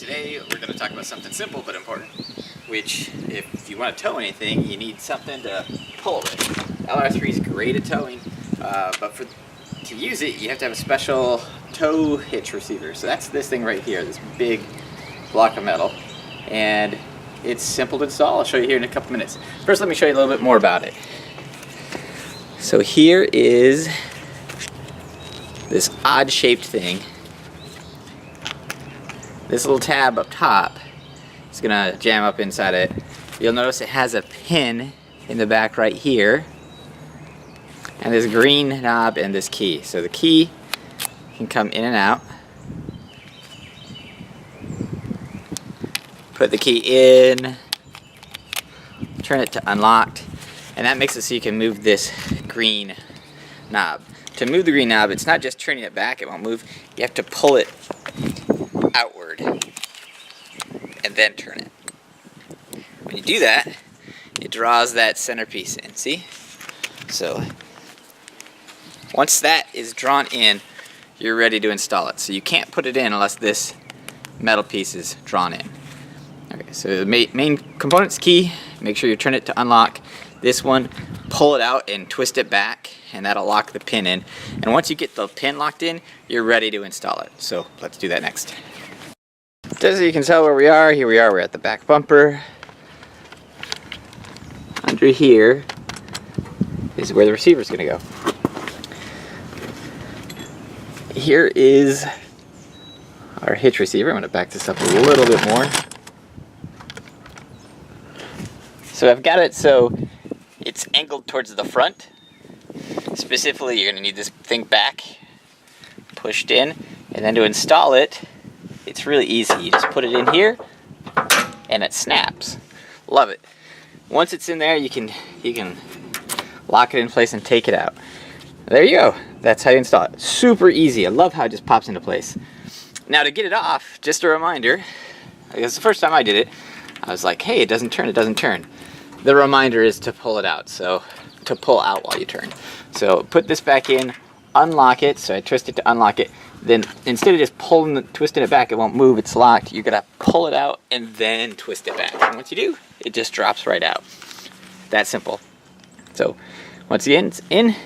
Today we're going to talk about something simple but important, which if you want to tow anything, you need something to pull with. LR3 is great at towing, but to use it, you have to have a special tow hitch receiver. So that's this thing right here, this big block of metal, and it's simple to install. I'll show you here in a couple minutes. First, let me show you a little bit more about it. So here is this odd-shaped thing. This little tab up top is gonna jam up inside it. You'll notice it has a pin in the back right here, and this green knob and this key. So the key can come in and out. Put the key in, turn it to unlocked, and that makes it so you can move this green knob. To move the green knob, it's not just turning it back, it won't move. You have to pull it outward and then turn it. When you do that, it draws that centerpiece in, see? So once that is drawn in, you're ready to install it. So you can't put it in unless this metal piece is drawn in. Okay, so the main component's key. Make sure you turn it to unlock. This one, pull it out and twist it back, and that'll lock the pin in. And once you get the pin locked in, you're ready to install it. So let's do that next. Just so you can tell where we are, here we are, we're at the back bumper. Under here is where the receiver's gonna go. Here is our hitch receiver. I'm gonna back this up a little bit more. So I've got it so it's angled towards the front. Specifically, you're gonna need this thing back, pushed in, and then to install it, it's really easy. You just put it in here, and it snaps. Love it. Once it's in there, you can lock it in place and take it out. There you go. That's how you install it. Super easy. I love how it just pops into place. Now to get it off, just a reminder, I guess the first time I did it, I was like, hey, it doesn't turn, it doesn't turn. The reminder is to pull it out, so to pull out while you turn. So put this back in, unlock it, so I twist it to unlock it. Then instead of just twisting it back, it won't move, it's locked. You're gonna pull it out and then twist it back. And once you do, it just drops right out. That simple. So once again, it's in,